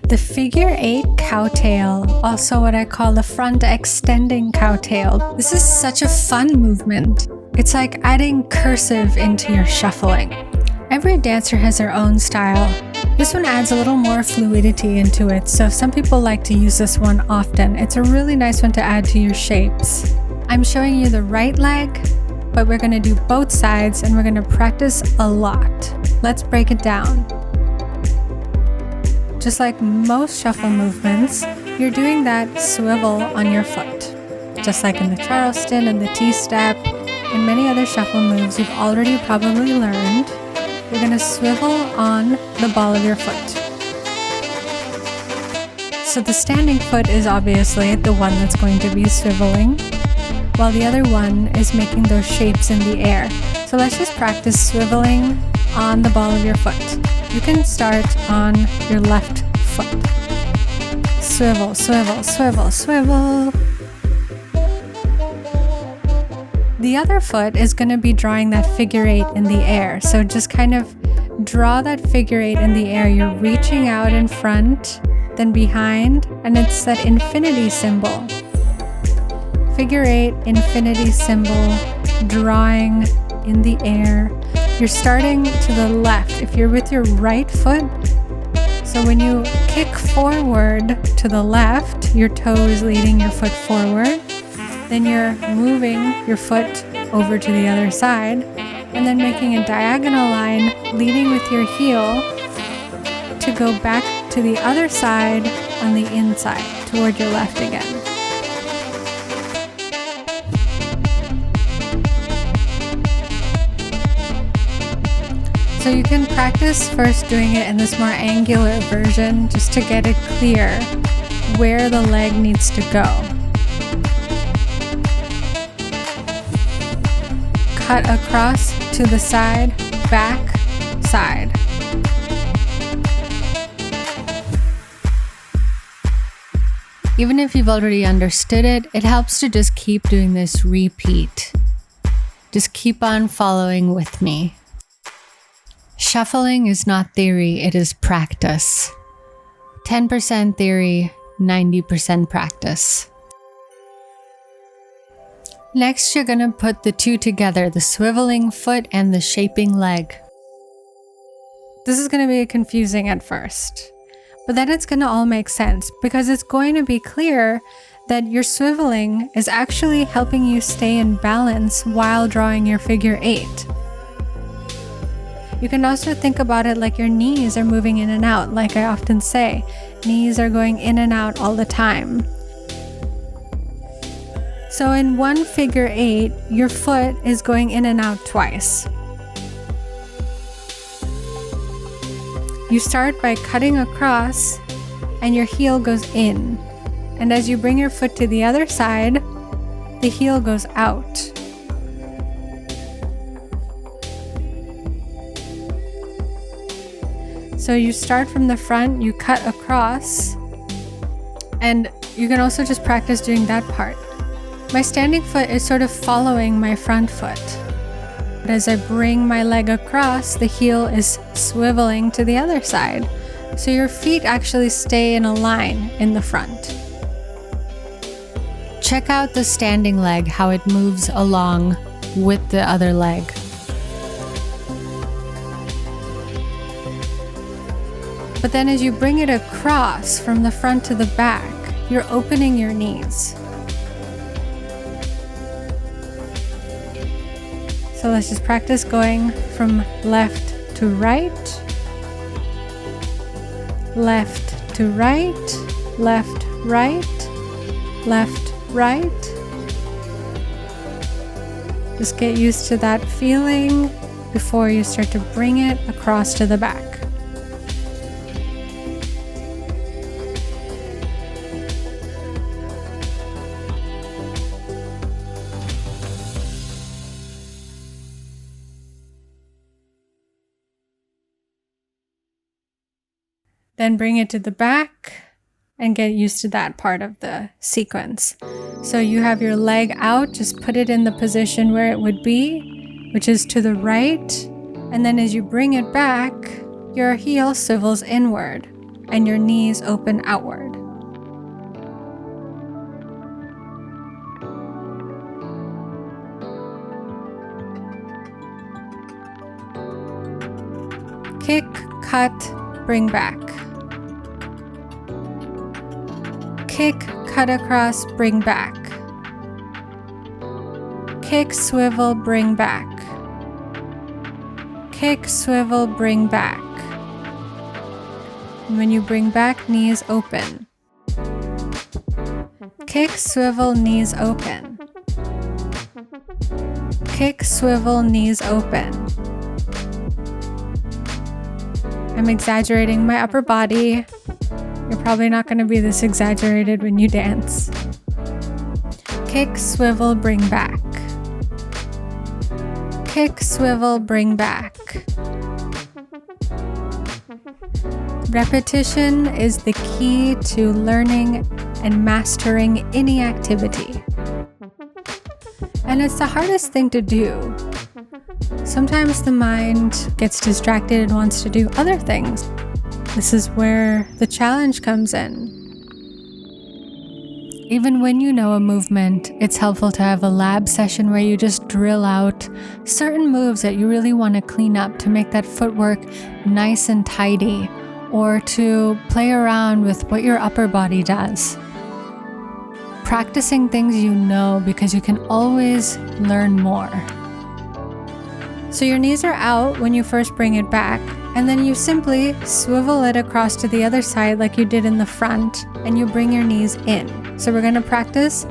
The figure 8 cowtail, also what I call the front extending cowtail. This is such a fun movement. It's like adding cursive into your shuffling. Every dancer has their own style. This one adds a little more fluidity into it, so some people like to use this one often. It's a really nice one to add to your shapes. I'm showing you the right leg, but we're going to do both sides and we're going to practice a lot. Let's break it down. Just like most shuffle movements, you're doing that swivel on your foot. Just like in the Charleston and the T-step and many other shuffle moves you've already probably learned, you're going to swivel on the ball of your foot. So the standing foot is obviously the one that's going to be swiveling, while the other one is making those shapes in the air. So let's just practice swiveling on the ball of your foot. You can start on your left foot. Swivel, swivel, swivel, swivel. The other foot is going to be drawing that figure 8 in the air. So just kind of draw that figure 8 in the air. You're reaching out in front, then behind, and it's that infinity symbol. Figure 8, infinity symbol, drawing in the air. You're starting to the left. If you're with your right foot, so when you kick forward to the left, your toe is leading your foot forward. Then you're moving your foot over to the other side and then making a diagonal line, leading with your heel to go back to the other side on the inside toward your left again. So you can practice first doing it in this more angular version just to get it clear where the leg needs to go. Cut across to the side, back, side. Even if you've already understood it, it helps to just keep doing this repeat. Just keep on following with me. Shuffling is not theory, it is practice. 10% theory, 90% practice. Next, you're going to put the two together, the swiveling foot and the shaping leg. This is going to be confusing at first, but then it's going to all make sense because it's going to be clear that your swiveling is actually helping you stay in balance while drawing your figure 8. You can also think about it like your knees are moving in and out, like I often say. Knees are going in and out all the time. So in one figure 8, your foot is going in and out twice. You start by cutting across and your heel goes in. And as you bring your foot to the other side, the heel goes out. So you start from the front, you cut across, and you can also just practice doing that part. My standing foot is sort of following my front foot. But as I bring my leg across, the heel is swiveling to the other side. So your feet actually stay in a line in the front. Check out the standing leg, how it moves along with the other leg. But then as you bring it across from the front to the back, you're opening your knees. So let's just practice going from left to right, left to right, left, right, left, right. Just get used to that feeling before you start to bring it across to the back. Then bring it to the back and get used to that part of the sequence. So you have your leg out, just put it in the position where it would be, which is to the right. And then as you bring it back, your heel swivels inward. and your knees open outward. Kick, cut, bring back. Kick, cut across, bring back. Kick, swivel, bring back. Kick, swivel, bring back. And when you bring back, knees open. Kick, swivel, knees open. Kick, swivel, knees open. I'm exaggerating my upper body. You're probably not going to be this exaggerated when you dance. Kick, swivel, bring back. Kick, swivel, bring back. Repetition is the key to learning and mastering any activity. And it's the hardest thing to do. Sometimes the mind gets distracted and wants to do other things. This is where the challenge comes in. Even when you know a movement, it's helpful to have a lab session where you just drill out certain moves that you really want to clean up to make that footwork nice and tidy, or to play around with what your upper body does. Practicing things you know, because you can always learn more. So your knees are out when you first bring it back, and then you simply swivel it across to the other side like you did in the front, and you bring your knees in. So we're going to practice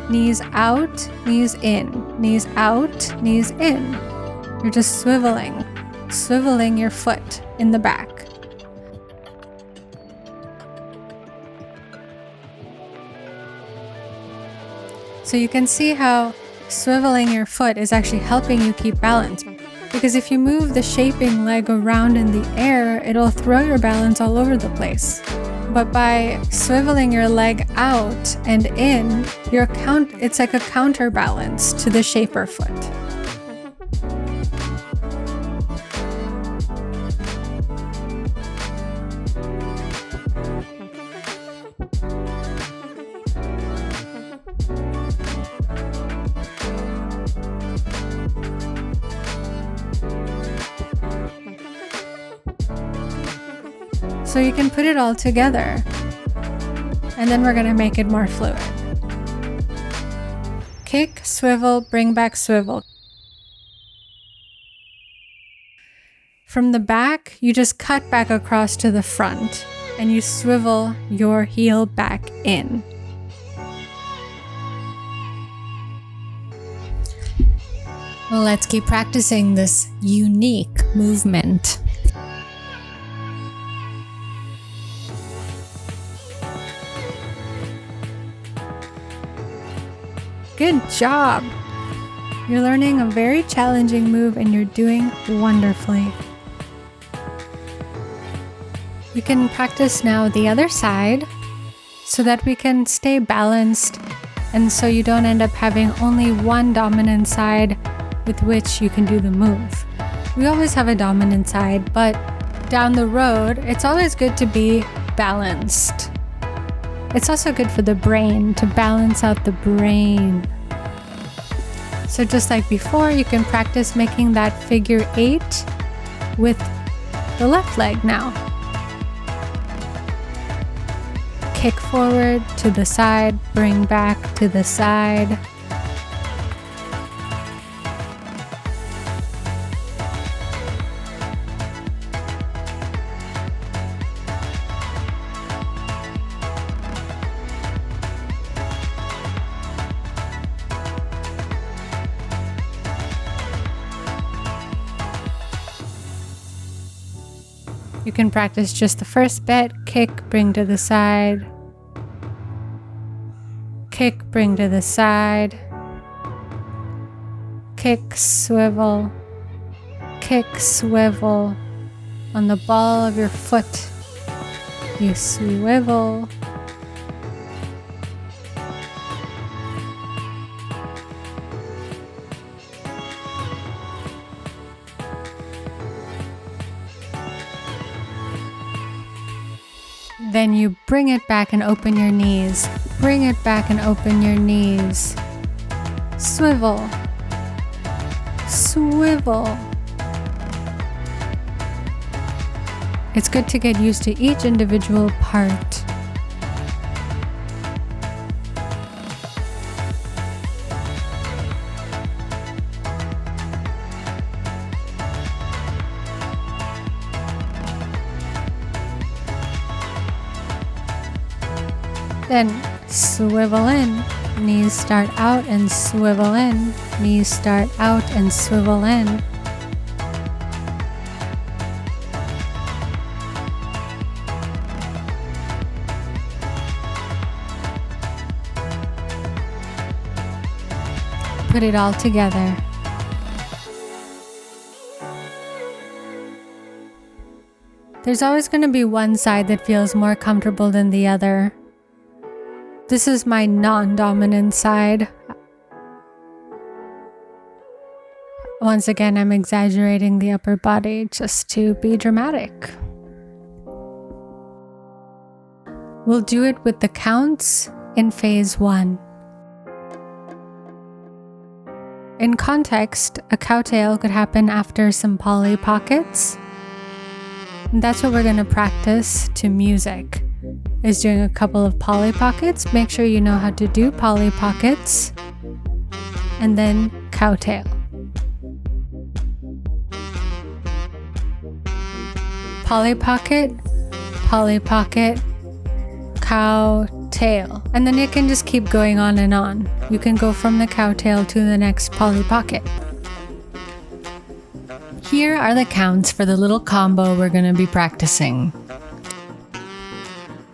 knees out, knees in, knees out, knees in. You're just swiveling your foot in the back. So you can see how swiveling your foot is actually helping you keep balance. Because if you move the shaping leg around in the air, it'll throw your balance all over the place. But by swiveling your leg out and in, it's like a counterbalance to the shaper foot. So you can put it all together, and then we're going to make it more fluid. Kick, swivel, bring back, swivel. From the back, you just cut back across to the front, and you swivel your heel back in. Well, let's keep practicing this unique movement. Good job! You're learning a very challenging move and you're doing wonderfully. We can practice now the other side so that we can stay balanced and so you don't end up having only one dominant side with which you can do the move. We always have a dominant side, but down the road, it's always good to be balanced. It's also good for the brain to balance out the brain. So just like before, you can practice making that figure 8 with the left leg now. Kick forward to the side, bring back to the side. You can practice just the first bit. Kick, bring to the side. Kick, bring to the side. Kick, swivel. Kick, swivel. On the ball of your foot, you swivel. Then you bring it back and open your knees. Bring it back and open your knees. Swivel. Swivel. It's good to get used to each individual part. Then swivel in, knees start out and swivel in, knees start out and swivel in. Put it all together. There's always going to be one side that feels more comfortable than the other. This is my non-dominant side. Once again, I'm exaggerating the upper body just to be dramatic. We'll do it with the counts in phase 1. In context, a cowtail could happen after some poly pockets. And that's what we're going to practice to music. Is doing a couple of poly pockets. Make sure you know how to do poly pockets. And then cowtail. Poly pocket, cowtail. And then it can just keep going on and on. You can go from the cowtail to the next poly pocket. Here are the counts for the little combo we're going to be practicing.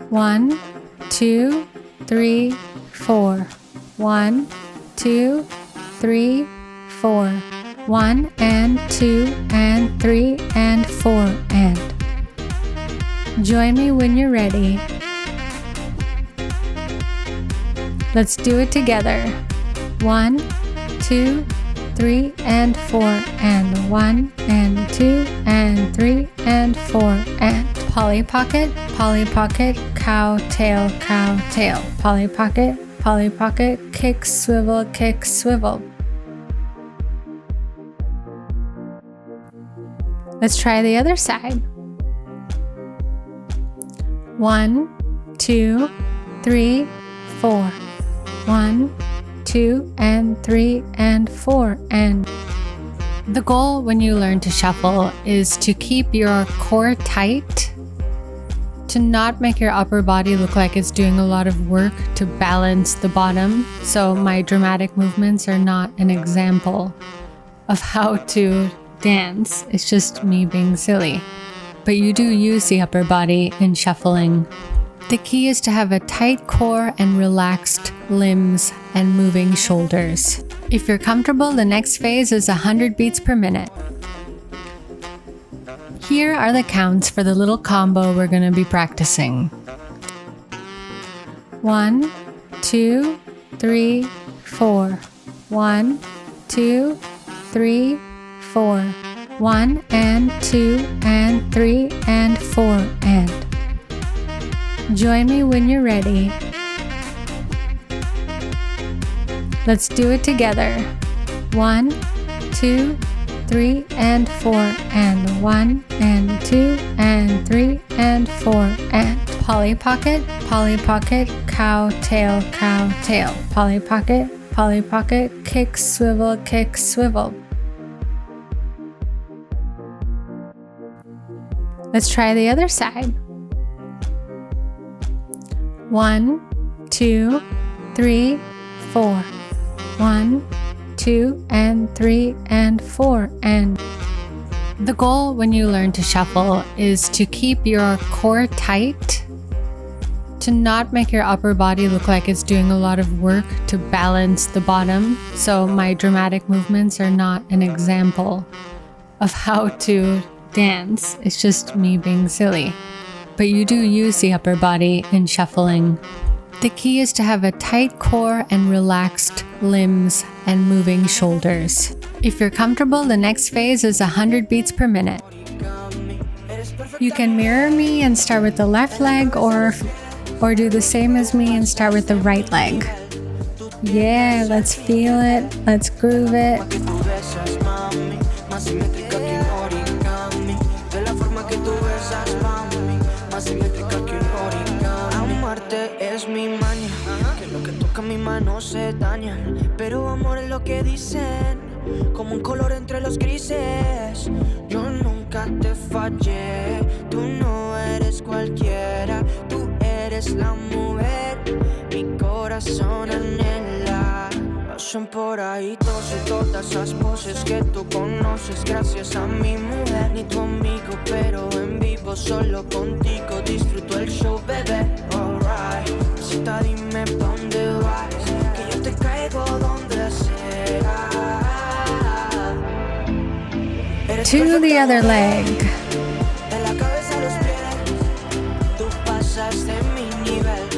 1, 2, 3, 4. 1, 2, 3, 4. 1 and 2 and 3 and 4 and. Join me when you're ready. Let's do it together. 1, 2, 3 and 4 and 1 and 2 and 3 and 4 and. Poly pocket, cowtail, cowtail. Poly pocket, kick, swivel, kick, swivel. Let's try the other side. 1, 2, 3, 4. 1, 2 and 3 and 4 and. The goal when you learn to shuffle is to keep your core tight, to not make your upper body look like it's doing a lot of work to balance the bottom. So my dramatic movements are not an example of how to dance. It's just me being silly. But you do use the upper body in shuffling. The key is to have a tight core and relaxed limbs and moving shoulders. If you're comfortable, the next phase is 100 beats per minute. Here are the counts for the little combo we're going to be practicing. 1, 2, 3, 4. 1, 2, 3, 4. 1 and 2 and 3 and 4 and. Join me when you're ready. Let's do it together. 1, 2, 3 and 4 and 1 and 2 and 3 and 4 and. Poly pocket, cowtail, cowtail. Poly pocket, kick, swivel, kick, swivel. Let's try the other side. 1, 2, 3, 4. 1, 2 and 3 and 4 and. The goal when you learn to shuffle is to keep your core tight, to not make your upper body look like it's doing a lot of work to balance the bottom. So my dramatic movements are not an example of how to dance. It's just me being silly. But you do use the upper body in shuffling. The key is to have a tight core and relaxed limbs and moving shoulders. If you're comfortable, the next phase is 100 beats per minute. You can mirror me and start with the left leg, or do the same as me and start with the right leg. Yeah, let's feel it. Let's groove it. Es mi maña, que lo que toca mi mano se daña, pero amor es lo que dicen, como un color entre los grises. Yo nunca te fallé, tú no eres cualquiera, tú eres la mujer, mi corazón anhela. Pasan por ahí todas esas voces que tú conoces, gracias a mi mujer, ni tu amigo, pero en vivo solo contigo disfruto el show, bebé. Alright, cita, dime pa' dónde vas, que yo te caigo donde sea. To the other leg. De la cabeza a los pies, tú pasas de mi nivel.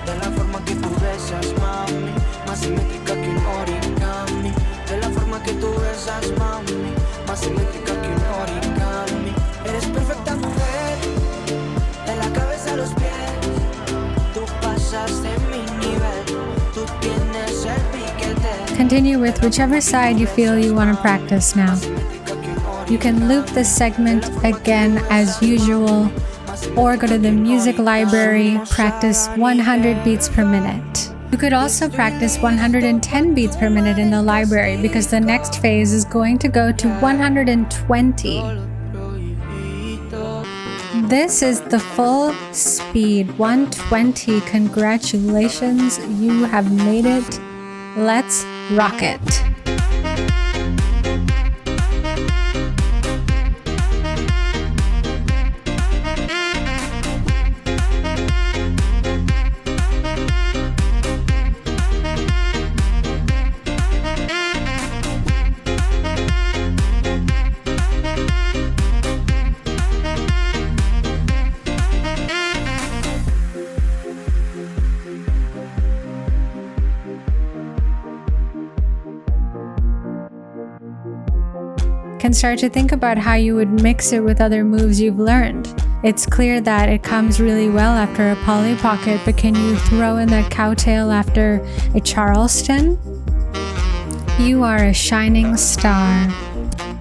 De la forma que tú besas, mami, más simétrica que un origami. De la forma que tú besas, mami, más simétrica que un origami. Eres perfecta mujer, de la cabeza a los pies, tú pasas de mi nivel, tú tienes el piquete. Continue with whichever side you feel you want to practice now. You can loop this segment again as usual, or go to the music library, practice 100 beats per minute. You could also practice 110 beats per minute in the library, because the next phase is going to go to 120. This is the full speed 120. Congratulations, you have made it. Let's rock it. Can start to think about how you would mix it with other moves you've learned. It's clear that it comes really well after a Polly Pocket, but can you throw in that COWTAIL after a Charleston? You are a shining star.